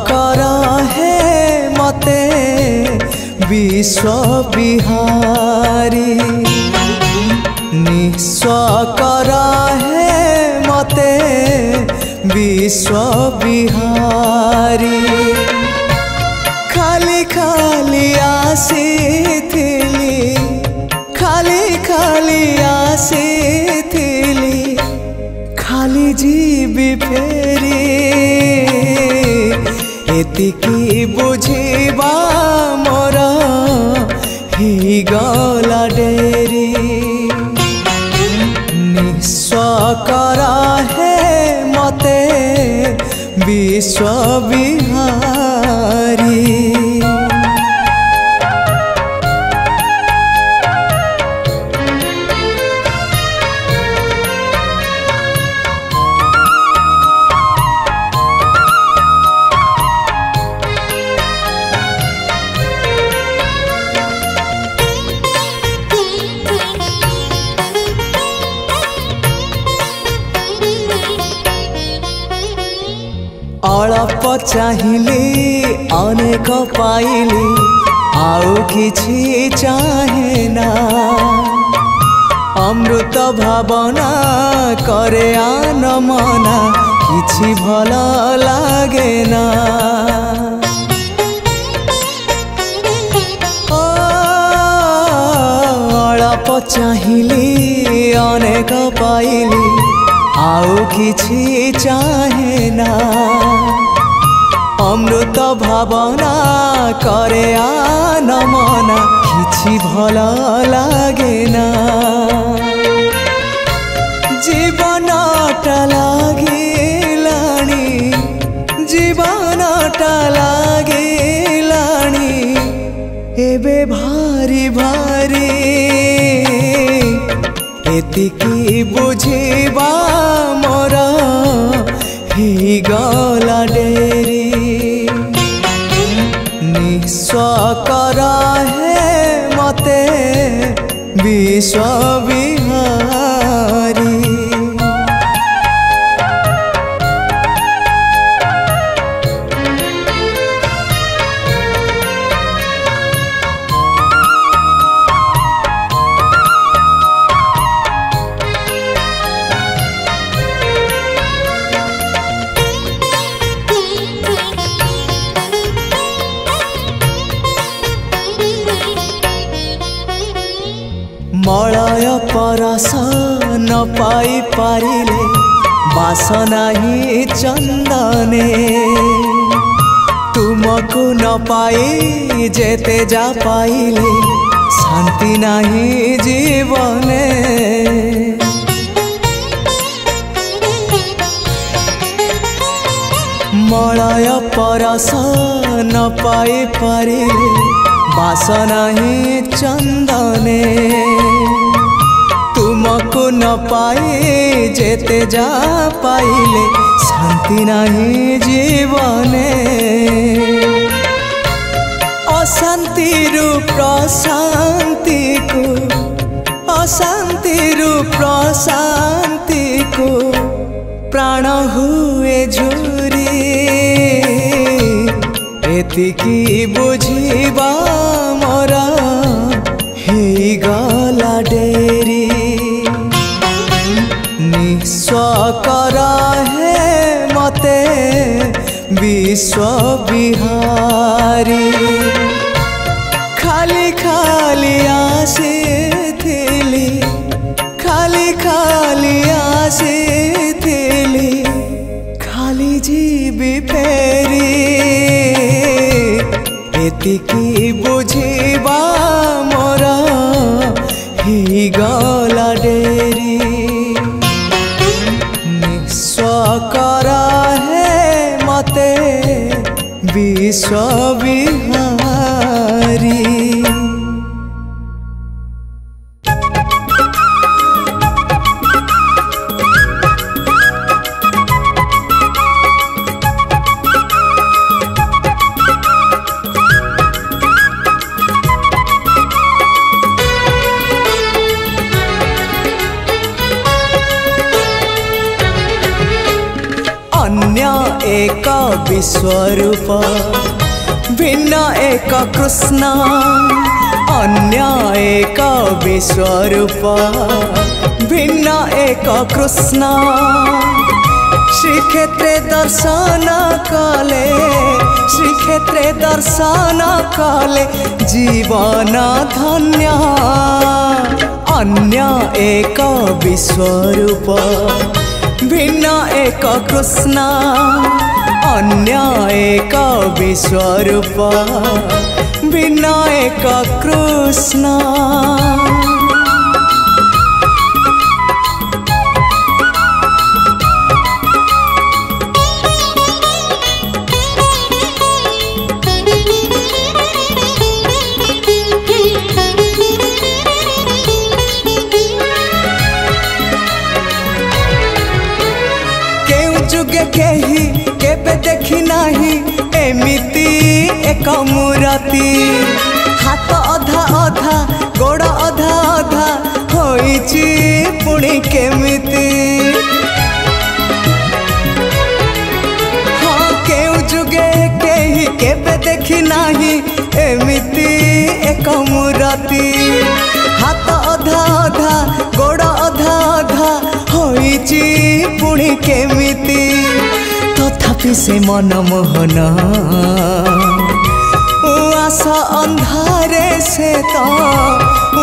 कर हे मते विश्व बिहारी निस्व कर हे मते विश्व बिहारी खाली खाली आसीथिली खाली खाली आसीथिली खाली जीवी फेरी एतिकी बुझिबा मोर ही गला डेरी निस्व कर हे मते विश्व बिहारी अल्प चाहिली अनेक पाइली आउ किछि चाहे ना अमृत भावना करे आन मना किछि भल लागे ना अल्प चाहिली अनेक पाइली आउ किछि चाहे ना अमृत भावना करे आन मना किछि भल लागे ना जीवनटा लागिलाणी जीवनटा लागिलाणी एबे भारी भारी एतिकी बुझिबा मोर ही गला डेरी निस्व कर हे मते विश्व बिहारी मलय परस न पाई पारिले बासना ही चंदने तुमको न पाई जेते जा पाइले शांति नहीं जीवने मलय परस न पाई पारिले बासना ही चंदने तुमको न पाए जेते जा पाइले शांति नहीं जीवने अशांति प्रशांति को प्राण हुए झुरी एतिकी बुझिबा मोर ही गला डेरी निस्व कर हे मते विश्व बिहारी खाली खाली आसीथिली खाली खाली आसीथिली खाली जीवी फेरी एतिकी बुझिबा मोर ही गला डेरी निस्व कर हे मते विश्व बिहारी एक विश्वरूप भिन्न एक कृष्ण अन्य एक विश्वरूप भिन्न एक कृष्ण श्रीक्षेत्रे दर्शन कले श्रीक्षेत्रे दर्शन कले जीवन धन्य अन्य एक विश्वरूप भिन्न एक कृष्ण अन्य एक विश्वरूप भिन्न एक कृष्ण केही केबे देखी नाही एमिति एक मूर्ति हाथ अधा अधा गोड़ अधा अधा होइची पुणी केमिति हाँ केउ जुगे केही केबे देखी नाही एमिति एक मूर्ति हाथ अधा अधा गोड़ अधा अधा होइची पुणी केमिति तथापि से मनमोहन उआसा अंधारे से तो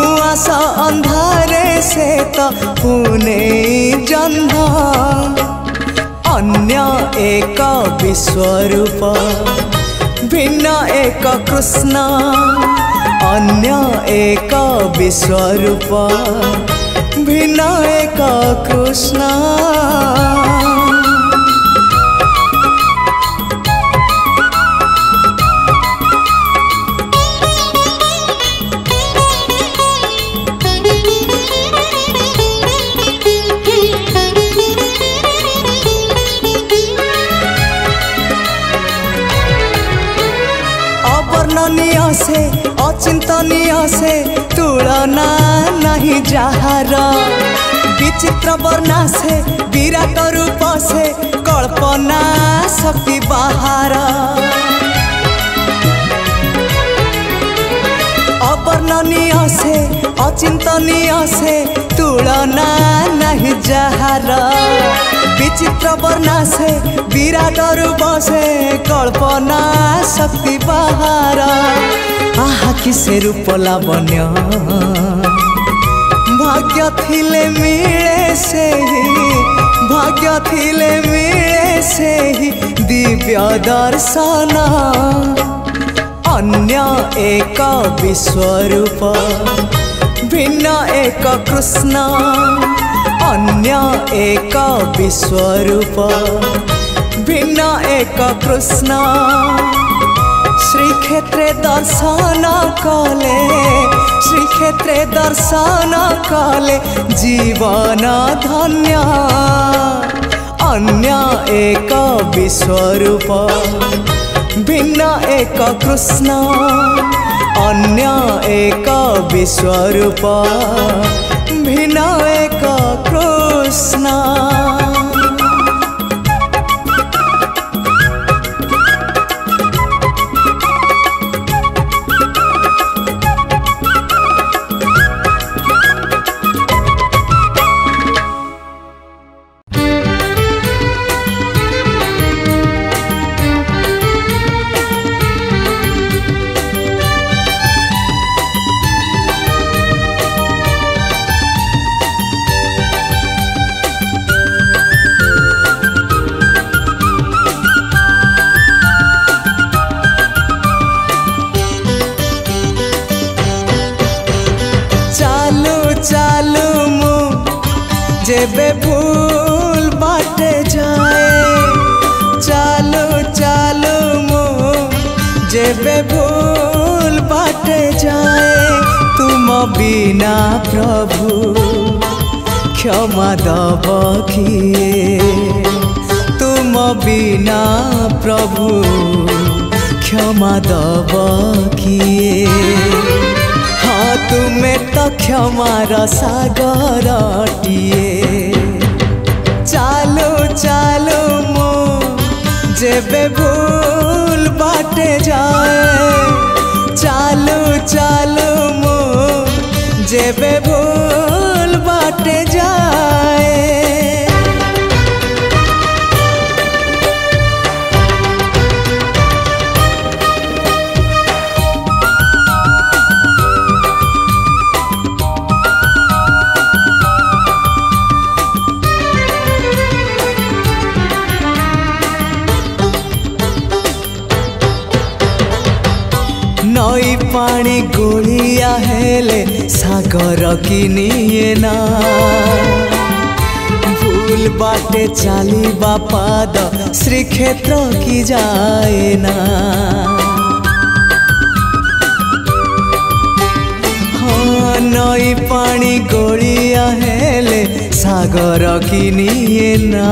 उआसा अंधारे से तो पुणे जन्म अन्य एक विश्वरूप भिन्न एक कृष्ण अन्य एक विश्वरूप भिन्न एक कृष्ण अवर्णनीय से अचिंतनीय से तुलना नहीं जहार विचित्र वर्णा से विराट रूप से कल्पना शक्ति बाहर अवर्णनीय से अचिंतनीय से तुलना नहीं जहार विचित्र वर्णा से विराट रूप से कल्पना शक्ति बाहर आहा किसे रूप लावण्य भाग्य थिले मिले से ही भाग्य थिले मिले से ही दिव्य दर्शन अन्य एक विश्वरूप भिन्न एक कृष्ण अन्य एक विश्वरूप भिन्न एक कृष्ण श्रीक्षेत्रे दर्शन कले श्रीक्षेत्रे दर्शन कले जीवन धन्य अन्य एक विश्वरूप भिन्न एक कृष्ण अन्य एक विश्वरूप भिन्न एक कृष्ण जेबे भूल बाटे जाए चालू चालू मो जेबे भूल बाटे जाए तुम बिना प्रभु क्षमा दब किए तुम बिना प्रभु क्षमा दब किए हाँ तुम्हें तो क्षमार सागरटिए चालू चालू मो जे जेबे भूल बाटे जाए चालू चालू मो जेबे भूल बाटे जाए। नई पानी गोलिया हेले सागर किनिए ना भूल बाटे चाली बापाद श्रीक्षेत्र की जाए ना। हाँ नई पानी गोलिया हेले सागर किनिए ना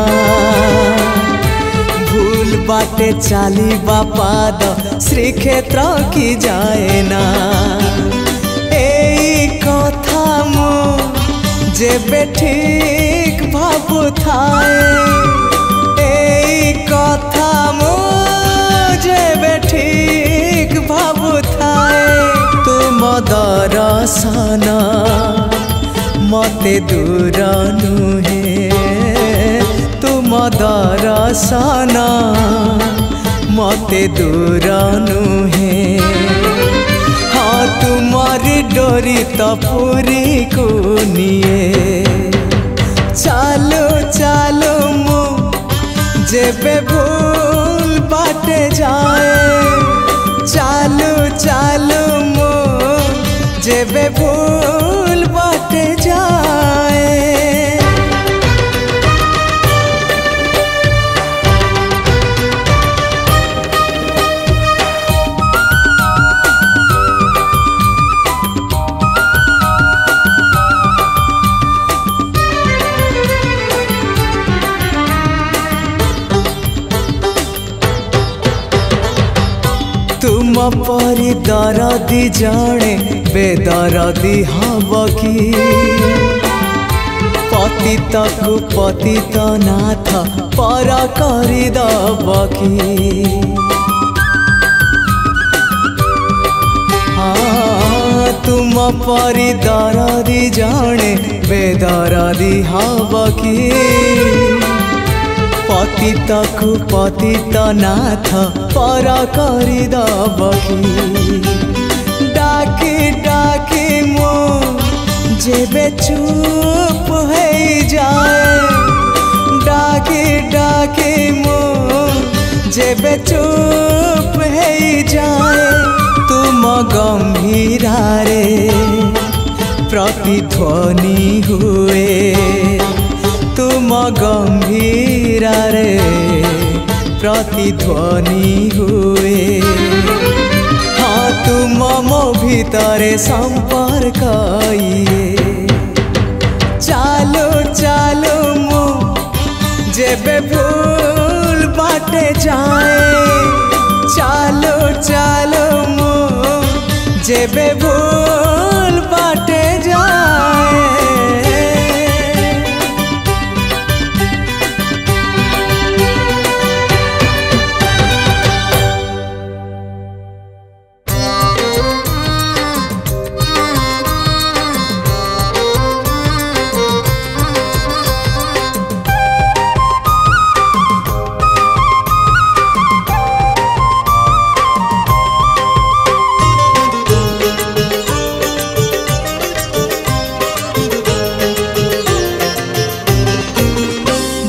भूल बाटे चाली बापाद श्रीक्षेत्र की जाए ना। एई कथा मु जेबे ठीक भाबु थाए एई कथा मु जेबे ठीक भाबु थाए तुम दर्शन मते दूर नुहे तुम दर्शन मते दूर नुहे। हाँ तुम्हारी डोरी तो पूरी को निये चालो चालो मु जेबे भूल बाटे जाए चालो चालो मु जेबे भूल बाटे जाए। तुम परी दरदी जड़े बेदरदी हब कि पतित को पतित नाथ पर करदब कि। हाँ तुम परी दरदी जड़े बेदरदी हब कि पतित को पतित नाथ पर करदब कि। डाकी डाकी मो जेबे चुप हो जाए डाकी डाकी मो जेबे चुप हो जाए तुम गंभीरा रे प्रतिध्वनि हुए तुम गंभीरा रे प्रतिध्वनि हुए। हाँ तुम मो भीतरे संपर्क चालो चालो मो जेबे भूल बाटे जाए चालो चालो मो जेबे भूल बाटे जाए।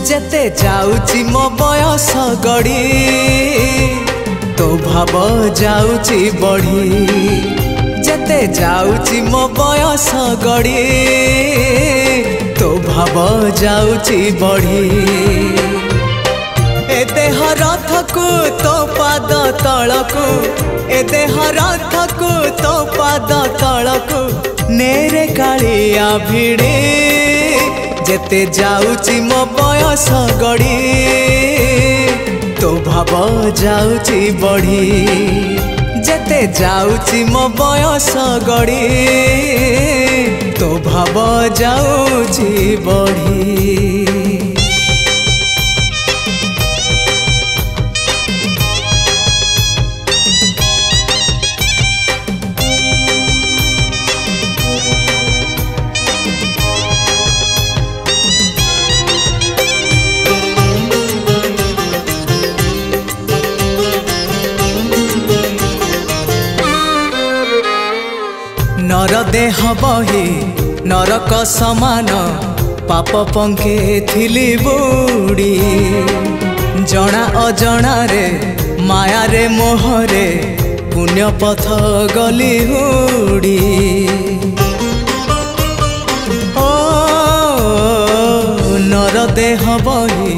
जेते जाउची मो बयस गड़ी तो भाव जाउची बढ़ी जेते जाउची मो बयस गड़ी तो भाव जाउची बढ़ी। ए देह रथ को तो पाद तलको ए देह रथ को तो पाद तलको नेरे कालिया भिड़े जेते जाउची मो बयस गड़ी तो भाव जाउची बढ़ी जेते जाउची मो बयस गड़ी तो भाव जाउची बढ़ी। देह बही नरक समान पाप पंखे थिली बुड़ी जना अजना रे माया रे मोहरे पुण्य पथ गली हुड़ी ओ नर देह बही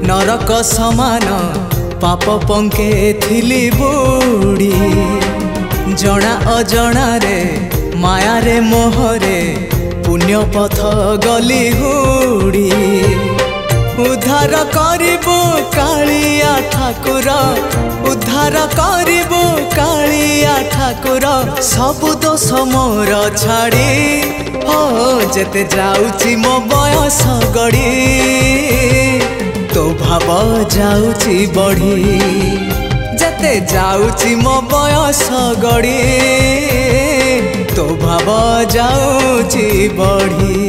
नरक समान पाप पंखे थिली बुड़ी जना अजना रे माया रे मोहरे पुण्य पथ गली हुड़ी उद्धार करिबो कालिया ठाकुर उद्धार करिबो कालिया ठाकुर सबु दोष मोर छाड़ी हो जेते जाउची मो बयस गड़ी तो भाव जाउची बढ़ी जेते जाउची मो बयस गड़ी तो भाव जाउची बढ़ी।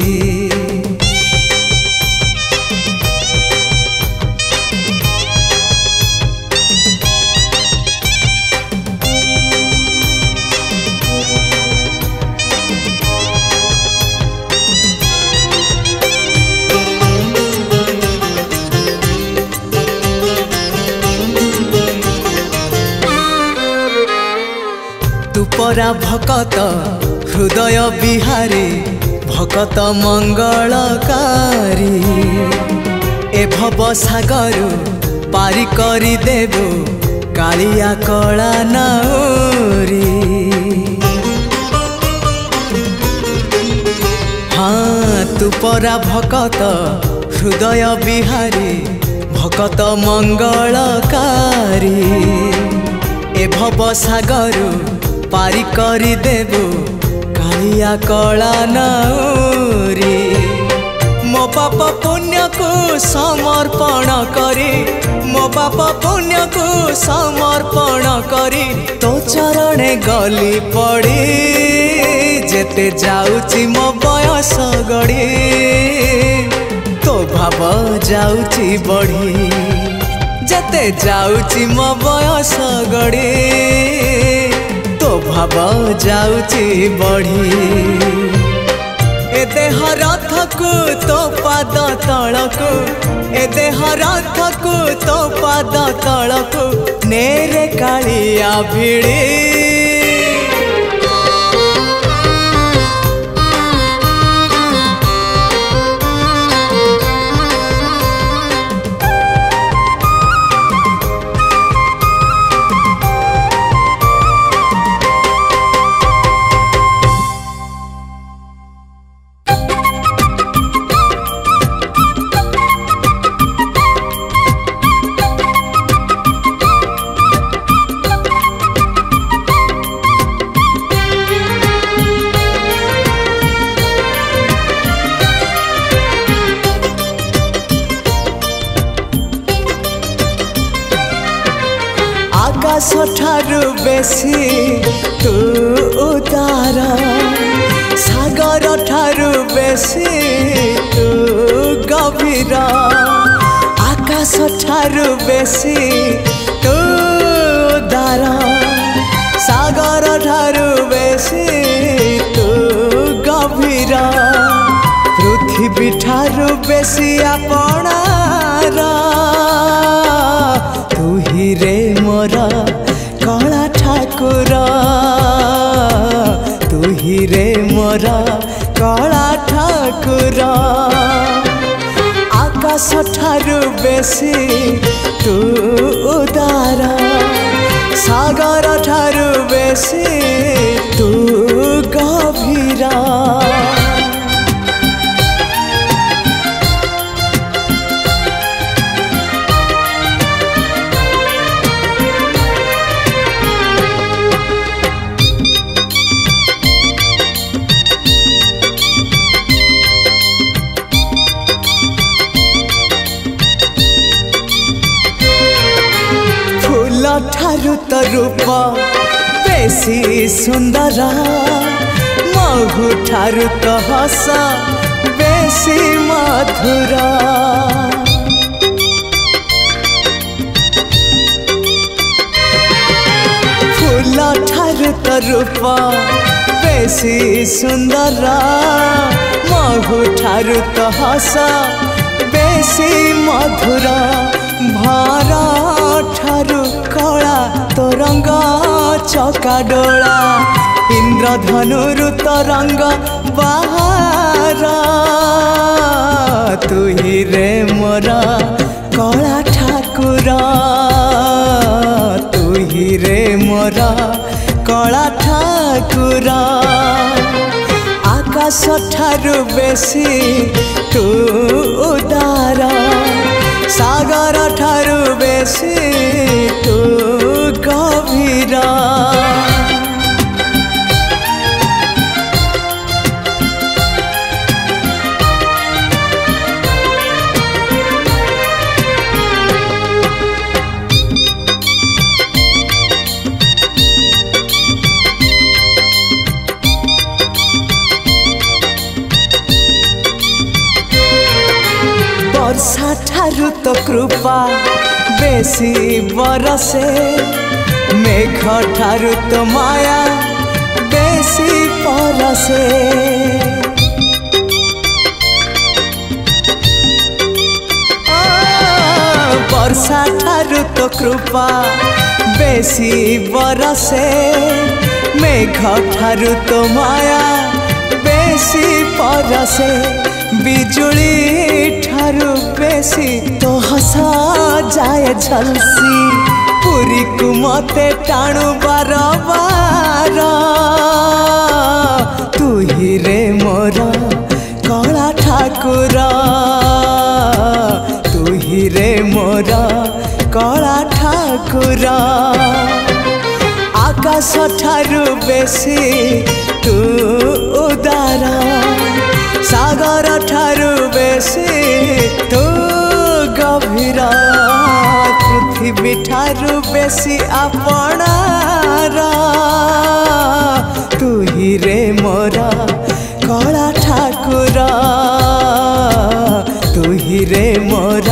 तुपरा भकत हृदय बिहारी भकत मंगलकारी ए भव सागर पारी करी देबो कालिया कला नाउरी हाँ तुपरा भकत हृदय बिहारी भकत मंगलकारी ए भव सागर पारी करी देबो कालिया कला नाउरी मो पाप पुण्य को समर्पण करी मो पाप पुण्य को समर्पण करी तो चरणे गली पड़ी जेते जाउची मो बयस गड़ी तो भाव जाउची बढ़ी जेते जाउची मो बयस गड़ी तो भाव जाउची बढ़ी ए देह रथ को तो पाद तलको ए देह रथ को तो पाद तलको नेरे कालिया भिड़ी आकाश ठारू बेसी तू उदार सागर ठारू बेसी तू गभीर आकाश ठारू बेसी तू उदार सागर ठारू बेसी तू गभीर पृथ्वी ठारू बेसी आपणार तू ही रे मोरा कला ठाकुर तू ही रे मोरा कला ठाकुर आकाश ठारू बेसी तू उदार सागर ठारू बेसी तू गभीर ठारू तो रूप बेसी सुंदर महु ठारू तो हस बेसी मधुर फूल ठारू तो रूप बेसी सुंदर महु ठारु तो हस बेसी मधुर भर ठारु कला तो रंग चका डोला इंद्रधनुरु तो रंग बाहर तू ही रे मोर कला ठाकुर तू ही रे मोर कला ठाकुर आकाश ठारु बेसी तू उदार सागर ठारु बेसी तू गभीर वर्षा ठारु तो कृपा बेसी बरसे मेघ ठारु तो माया बेसी परसे वर्षा ठारु तो कृपा बेसी बरसे मेघ ठारु तो माया बेसी परसे बिजुली ठारु बेसी तो हसा जाए झलसी पुरी को मते टाणु बार बार तू ही रे मोर कला ठाकुर तू ही रे मोर कला ठाकुर आकाश ठारु बेसी तू उदार सागर ठारु बेसी तू गभीर पृथ्वी ठारु बेसी आपणार तू ही रे मोर कला ठाकुर तू ही रे मोर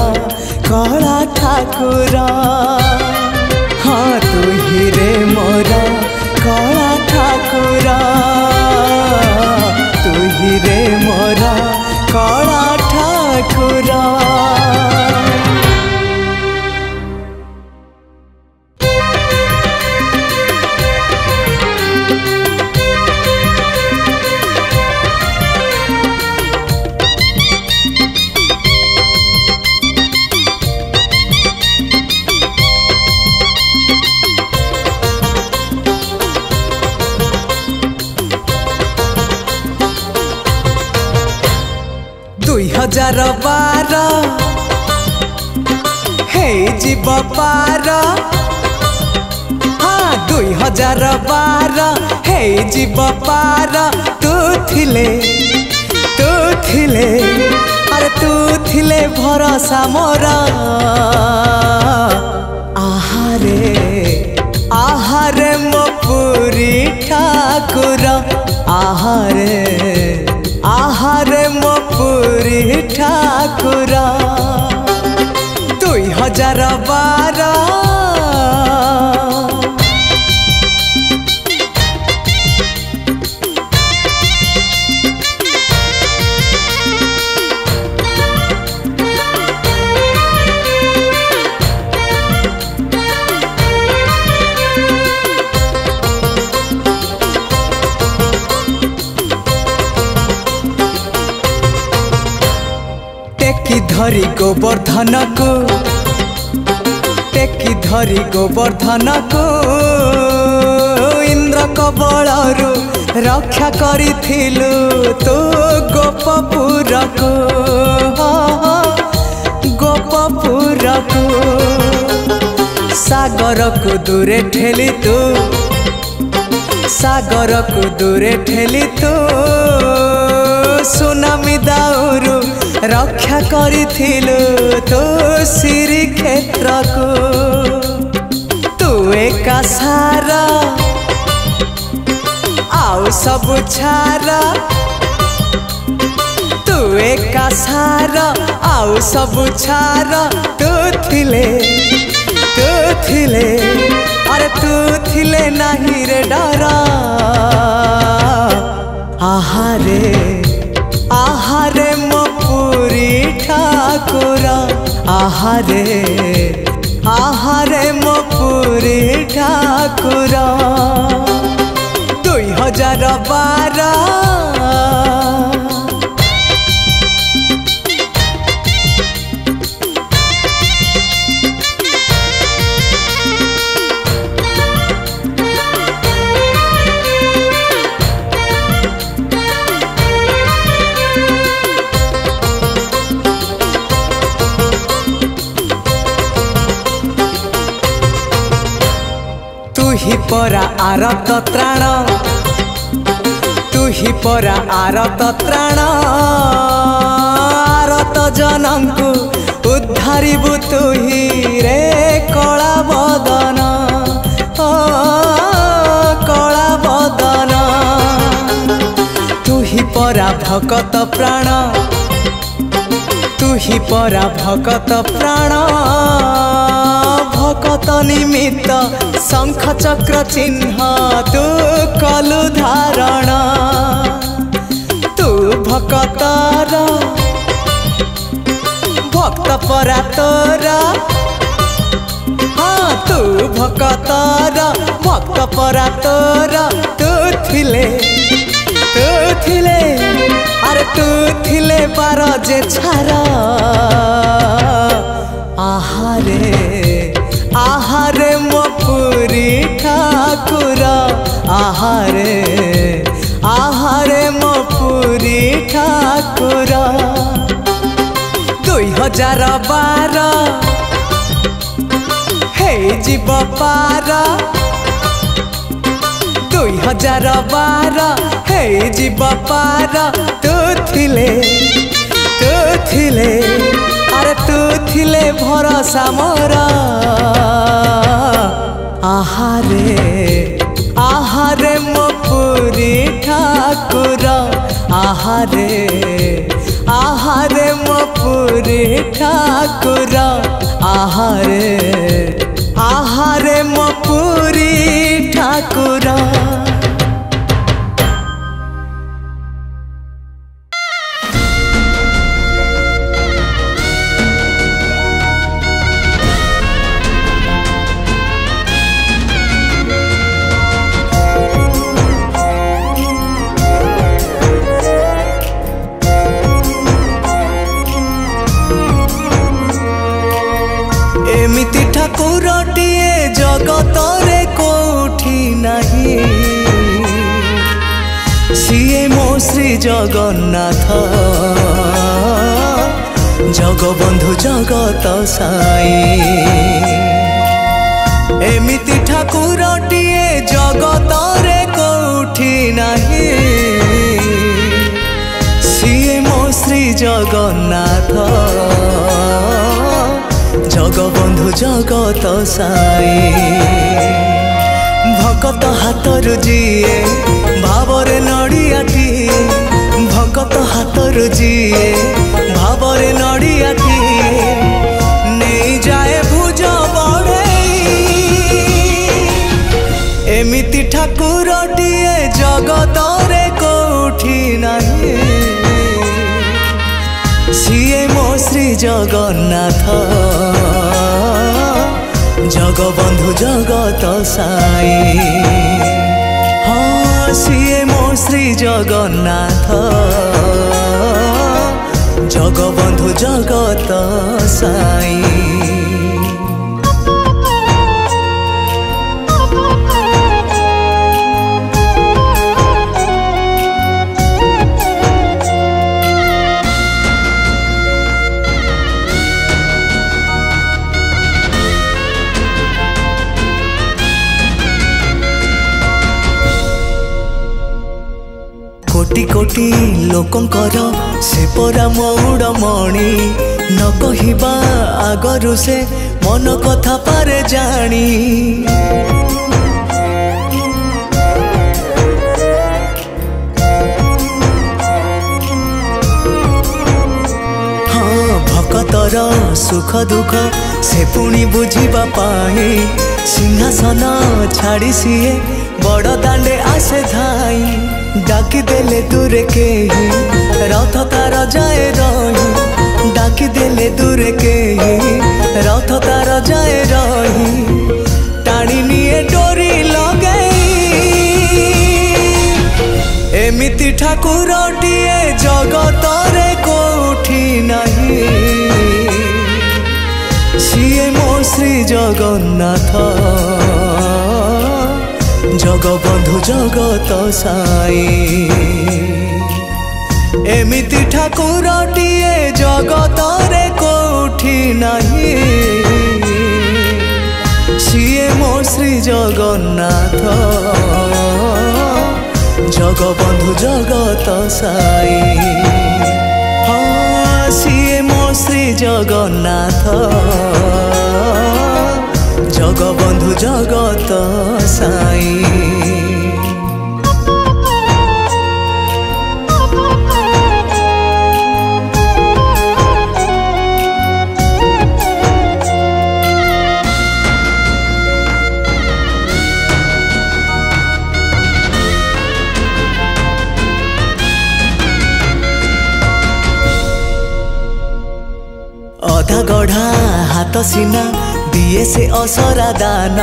कला ठाकुर हाँ तू ही रे मोर कला ठाकुर तू ही रे मोर कला ठाकुर दुई हजार बार हे जीव पार हाँ 2012 हे जीव पार तू थिले अरे तू थिले भरोसा मोर आहारे मो पुरी ठाकुर आहारे मो पुरी ठाकुर 2012 टेकी धरी गोवर्धन को इंद्र कबलरु रक्षा करिथिलु तो गोपपुर को सागर को दूरे ठेली तू सुनामी दाउरु रक्षा करिथिलु तो श्री क्षेत्र को तू एका सारा आउ सब छारा तू एका सारा आउ सब छारा तू थिले अरे तू थिले नहीं रे डरा आहारे आहारे मो पुरी ठाकुर आहारे आहारे मो पुरी ठाकुर 2012 तू ही परा आरत त्राण तू ही परा आरत त्राण आरत जनम को उद्धारिबु तू ही रे कला बदन ओ कला बदन तू ही परा भगत प्राण तू ही परा भगत प्राण भगत निमित्त शंख चक्र चिन्ह तू कलु धारण तू भक्तर भक्त परा तोर हाँ तू भक्तर भक्त परा तोर तू थिले अरे तू थिले बार जे छारा आहारे आहारे मो पुरी ठाकुर आहारे आहारे मो पुरी ठाकुर 2012 हे जीव पार 2012 हे जीव पार तू थिले अरे तू थिले भरोसा मोरा आहारे आहारे मो पुरी ठाकुर आहारे आहारे मो पुरी ठाकुर आहारे आहारे मो पुरी ठाकुर एमिति ठाकुरटिए जगतरे कोठी नाही सीए मो श्री जगन्नाथ जगबंधु जगत साई एमिति ठाकुरटिए जगतरे कोठी नाही सीए मो श्री जगन्नाथ जगबंधु जगत साई भगत हाथरु जीए भावरे नड़ियाटी भगत हाथरु जीए भावरे नड़ियाटी नहीं जाए भुज बढ़ई एमिति ठाकुरटिए जगतरे कोठी नाही सीए मो श्री जगन्नाथ जगबंधु जगत साई हाँ सीए मो श्री जगन्नाथ जगबंधु जगत साई कोटि कोटि लोकंकर से परा मौड़मणि न कहिबा आगरु से मन कथा पारे जानी हाँ भक्तर सुख दुख से पुणी बुझिबा पाई सिंहासन छाड़ी सीए बड़ दांडे आसे धाई डाकी देले दूर के ही रथ तार जाए रही डाकी देले दूर के ही रथ तार जाए रही टाणी निये डोरी लगई एमिति ठाकुरटिए जगत रे कोठी नहीं सिए मो श्री जगन्नाथ जगबंधु जगत साई एमिति ठाकुरटिए जगत रे कोठी नहीं सिए मो श्री जगन्नाथ जगबंधु जगत साई हाँ सिए मो श्री जगन्नाथ जगबंधु जगत साई अधा गढ़ा हाथ सीना दिए से असरा दान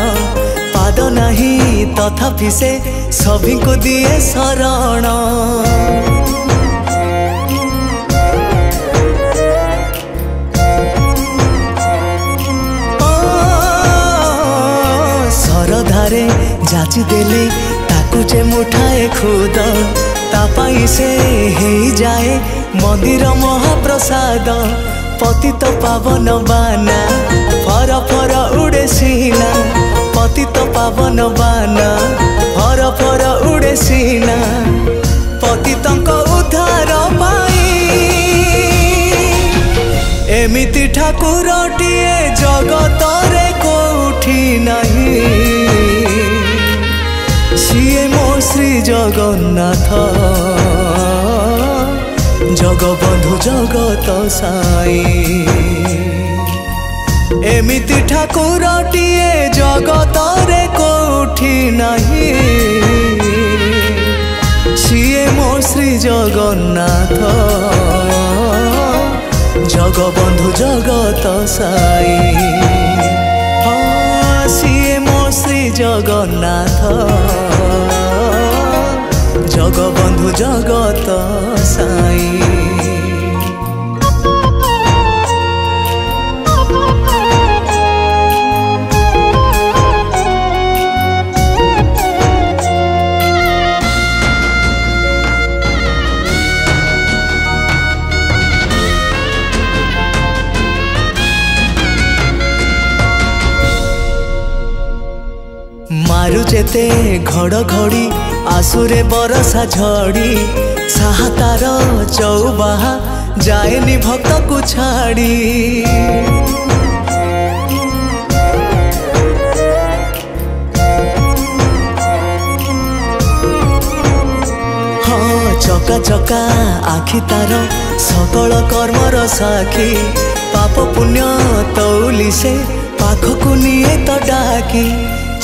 पाद नहीं तथापि से सभी को दिए शरण सरधारे जाची देले ताकू जे मुठाए खुद तापाई से हे जाए मंदिर महाप्रसाद पतित पावन बाना फर फर उड़े सीना पतित पावन बाना फर फर उड़े सीना पतितंक उद्धार पाई एमिति ठाकुरटिए जगत रे कोठी नहीं सिए मो श्री जगन्नाथ जगबंधु जगत साई एमिति ठाकुरटिए जगत रे कोठी नहीं सिए मो श्री जगन्नाथ जगबंधु जगत साई हाँ सिए मो श्री जगन्नाथ जगबंधु जगत साई मारु जेते घड़घड़ी आसुरे बरसा झड़ी साहतार चौबाहा जाएनी भक्त को छाड़ी हाँ चका चका आखि तार सकल कर्मर साखी पाप पुण्य तौली से पाखकु निये तो डाकी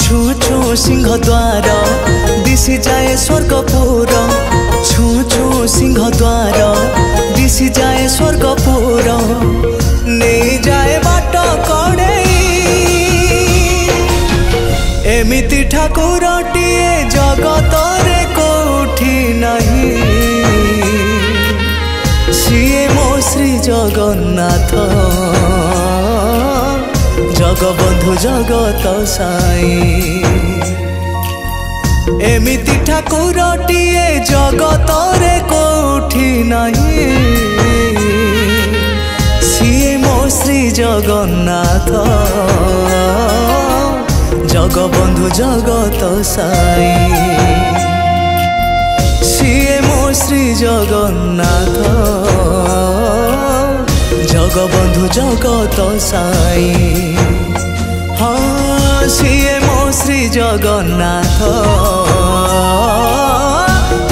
छू छू सिंह द्वार दिशि जाए स्वर्गपुर छू छू सिंह द्वार दिशि जाए स्वर्गपुर नहीं जाए बाट कड़े एमिति ठाकुरटिए जगत रे कोठी नहीं सिए मो श्री जगन्नाथ जगबंधु जगत साई एमिति ठाकुरटिए जगत रे कोठी नहीं सिए मो श्री जगन्नाथ जगबंधु जगत साई सिए मो श्री जगन्नाथ जगबंधु जगत साई हाँ सिए मो श्री जगन्नाथ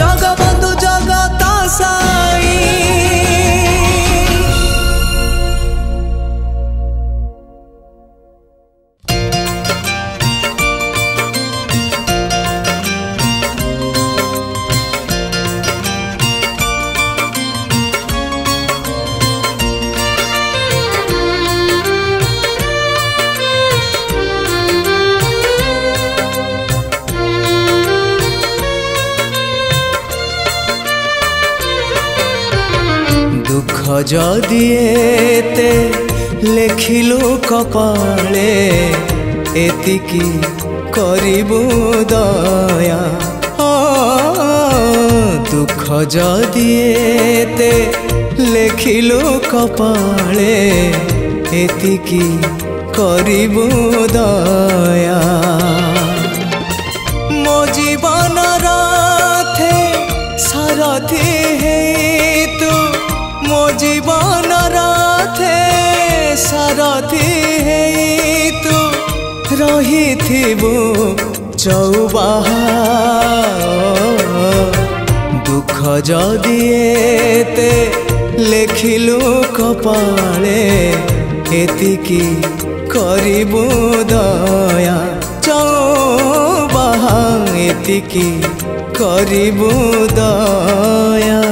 जगबंधु जगत साई। जदि एते लेखिलु कपाले एतिकी करिबु दया। दुख जदि एते लेखिलु कपाले एतिकी करिबु दया। मो जीवन राथे सारथी है तू, मो जीवन राथे सारथी है तू, रही थिबु चौबाहा। दुख जदि एते लेखिलु कपाले एतिकी करिबु दया। चौबाहा एतिकी करिबु दया।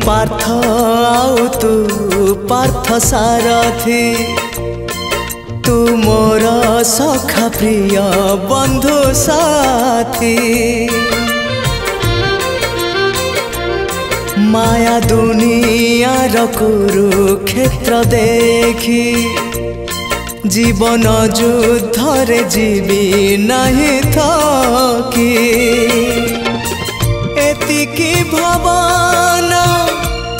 पार्थ आउ तू पार्थ सारथी, तू मोर सखा प्रिय बंधु साथी। माया दुनियार कुरुक्षेत्र देखी, जीवन युद्धरे जीवी नहीं थकी। एतिकी भावना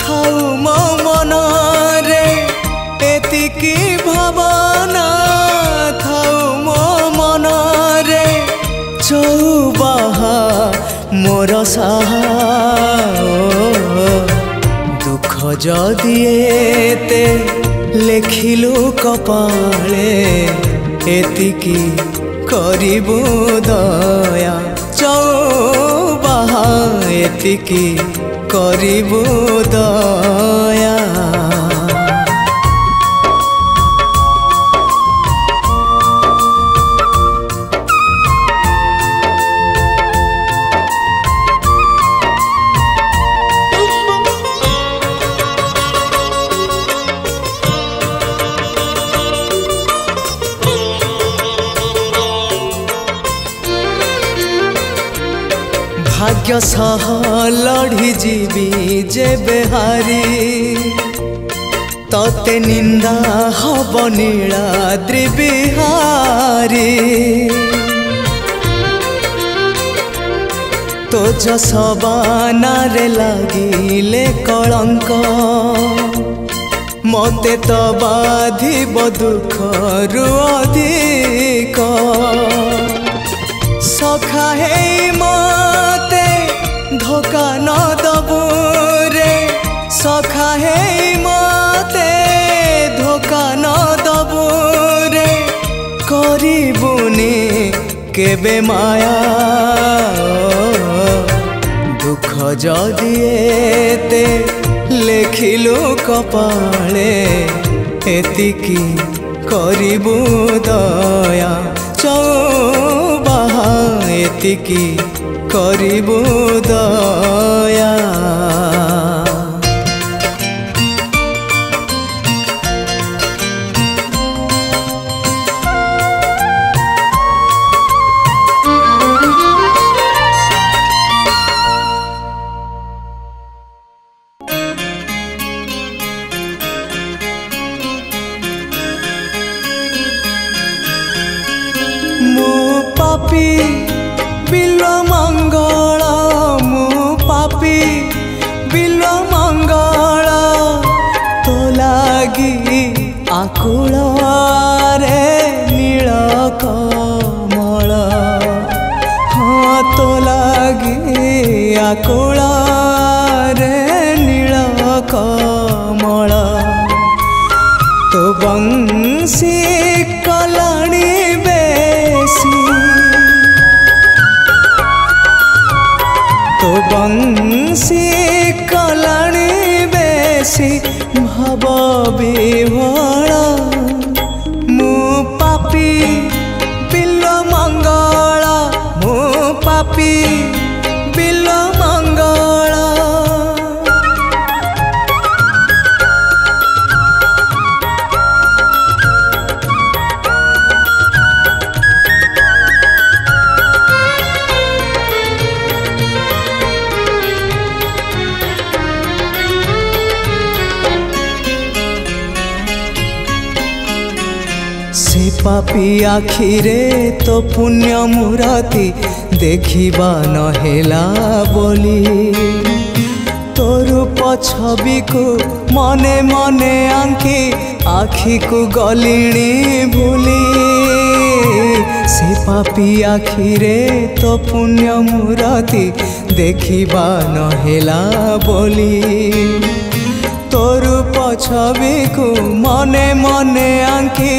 थाउ मो मनरे, एतिकी भावना थाउ मो मनरे। चौबाहा मोर साहा। दुख जदि एते लेखिलु कपाले एतिकी करिबु दया। चौबाहा एतिकी करिबु दया। भाग्य सह लड़ी जीवी जेबे हारी, तते निंदा हब नीलाद्रि बिहारी। तो जसबानारे लागिले कलंक, मते तो बाधिब दुखरु अधिक। सखा हे मते धोखा न दबु रे, सखा हे मते धोखा न दबु रे। करिबुनी केबे माया। दुख जदि एते लेखिलु कपाले एतिकी करिबु दया। चौबाहा एतिकी करिबु दया। मु पापी बिल्व मंगल, मु पापी बिल्व मंगल। तो लागी आकुल रे नील कमल। हाँ तो लागी आकुल रे नील कमल। तो बंसी कलाणी बेसी, तो बंसी कलाणी बेसी। भाव विभोल मु पापी पापी आखिरे तो पुण्य मूर्ति देखिबा नहेला बोली तो रूप छवि को मने मने आंकी आखि को गलिणी भूली से पापी आखिरे तो पुण्य मूर्ति देखिबा नहेला बोली तो रूप छवि को मने मने आंकी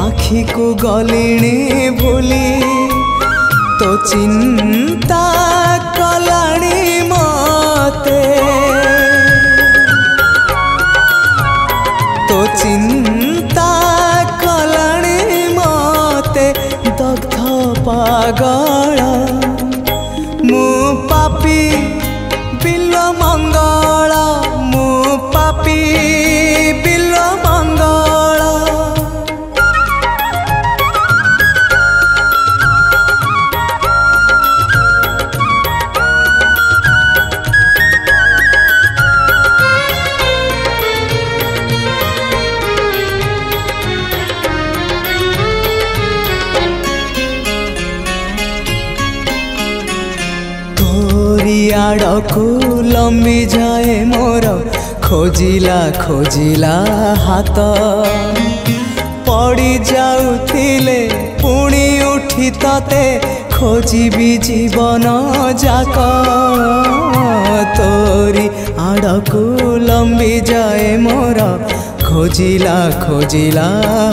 आखि को गलिणी भूली तो चिंता कलाणी मते तो चिंता कलाणी मते दग्ध पागल मु पापी बिल मंगल मु पापी बिल मंगल आड़कू लंबी जाए मोर खोजिला खोजिला हाथ पड़ी जाउथिले पुणी उठी तते खोजिबी जीवन जाक तोरी आड़कू लंबी जाए मोर खोजिला खोजिला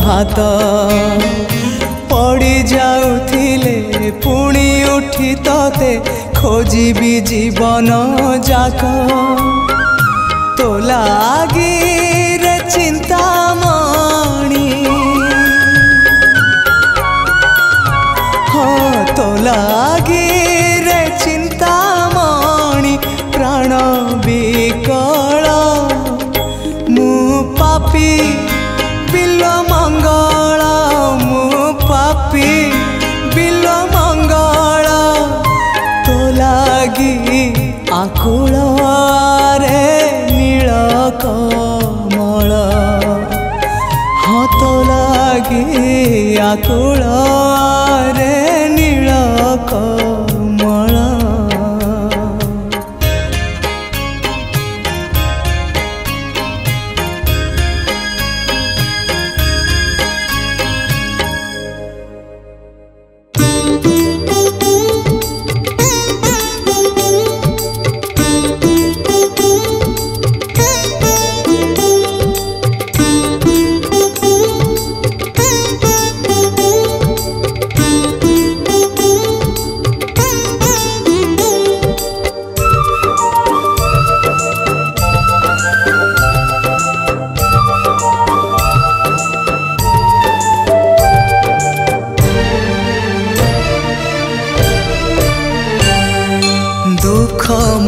हाथ पड़ी जाउथिले पुणी उठी तते खोजिबी जीवन जाक तो लागी रे चिंता मणि हाँ तो लागी रे चिंता मणि प्राण विकल मु पापी बिल मंगल मु पापी बिल मंगल लागी आकुल रे नील कमल हाँ तो लागी आकुल रे नील कमल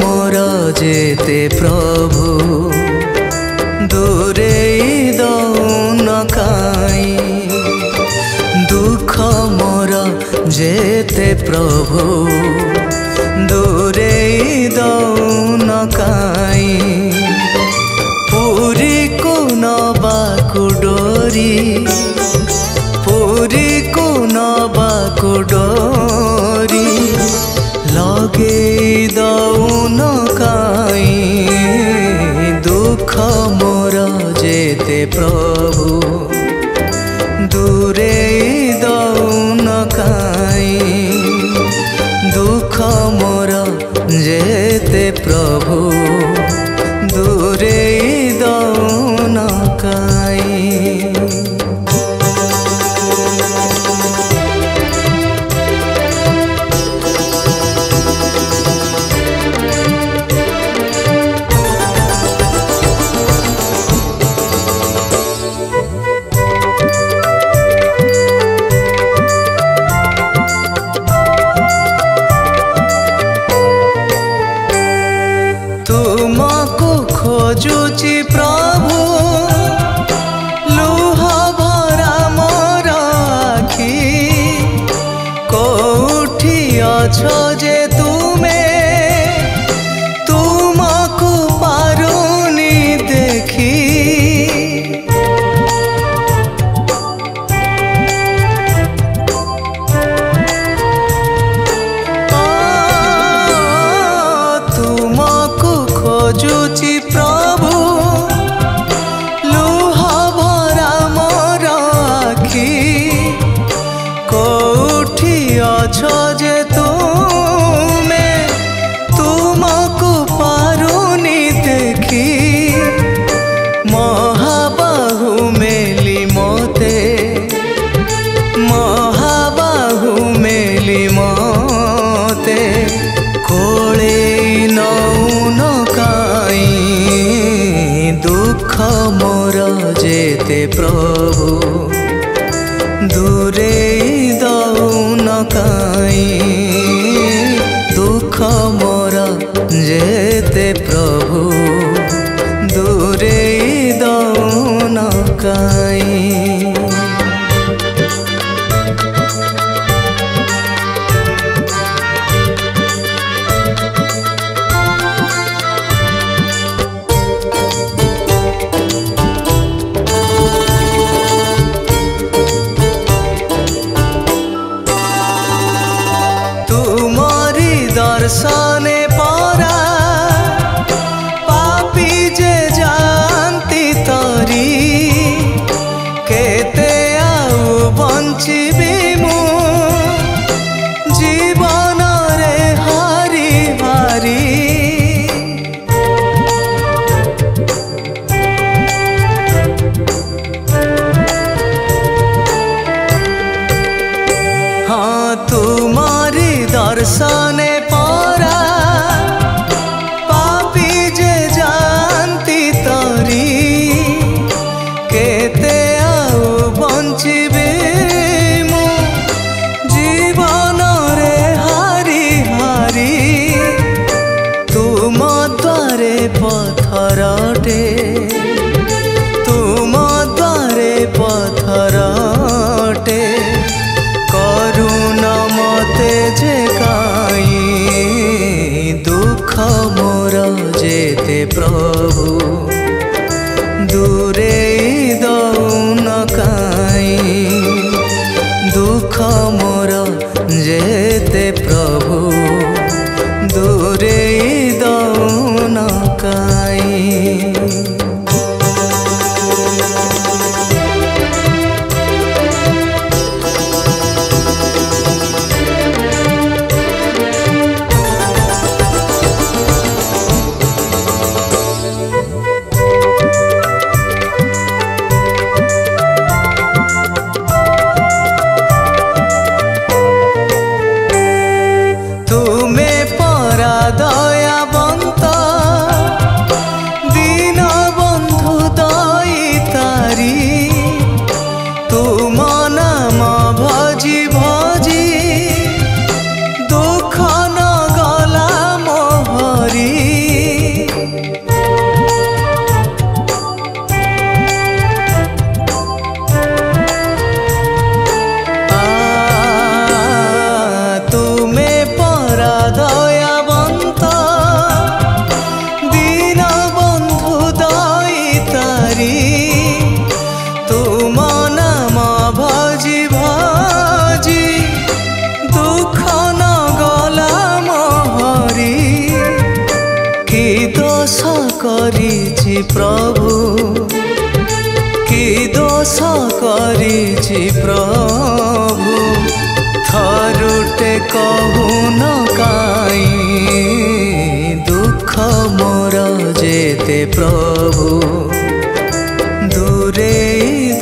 मोर जेते प्रभु दूरे दौन काई दुख मोर जेते प्रभु दूरे दौन काई पूरी को नबाकु डोरी पूरी को नबाकु डोरी लगे दौन काई दुख मोर जेते प्रभु दूरे दौन काई दुख मोर जेते प्रभु दूरे दौन काई तुमको खोजुची प्रभु लुह भरा मोर आखि कोठी अछो जे तुमे तुमको पारुनी देखी दुख मोर जेते प्रभु दूरे दौन काई दुख मोर जेते प्रभु दूरे दौन काई दर्शने परा पापी जे जानती तरी केते आउ बंचिबी मु जीवन रे हारी हारी हाँ तुम्हारी दर्शने पथरटे तुम द्वारे पथरटे करुण मते जे काई दुख मोर जेते प्रभु दूरे दौन काई दुख मोर जेते प्रभु दूरे दौन काई तुम्हें परा दयावंत दीन बंधु दई तारी तुम नाम भजी भजी दुख न गला मोहरी दयावंत दीन बंधु दई तारी तुम नाम भजी भजी दुख न गला मोहरी कि दोष करिछि प्रभु कि दोष करिछि प्रभु थरुटे कहू न काई दुख मोर जेते प्रभु दूरे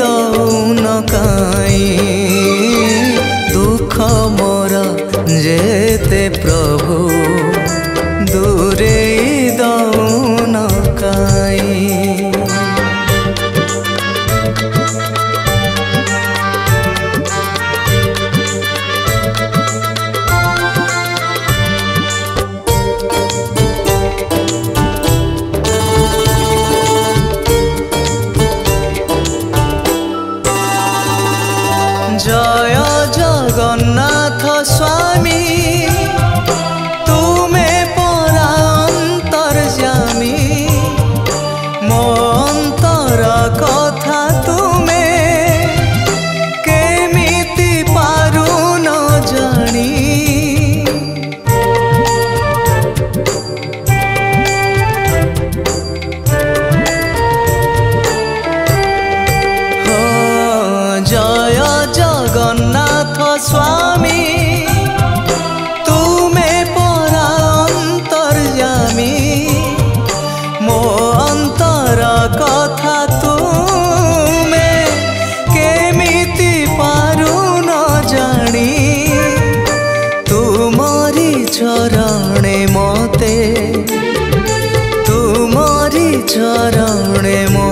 दौन काई दुख मोर जेते प्रभु दूरे दौन काई जय जगन्नाथ स्वामी तुम्हें परा अंतर्यामी मो अंतर कथा तुम्हें केमिति पारु न जानी जय जगन्नाथ स्वामी तुम्हें परा अंतर्यामी मो अंतर कथा तुम्हें केमिति पारु न जानी तुमरी चरणे मते तुमरी चरण ଜଣେ ମୋ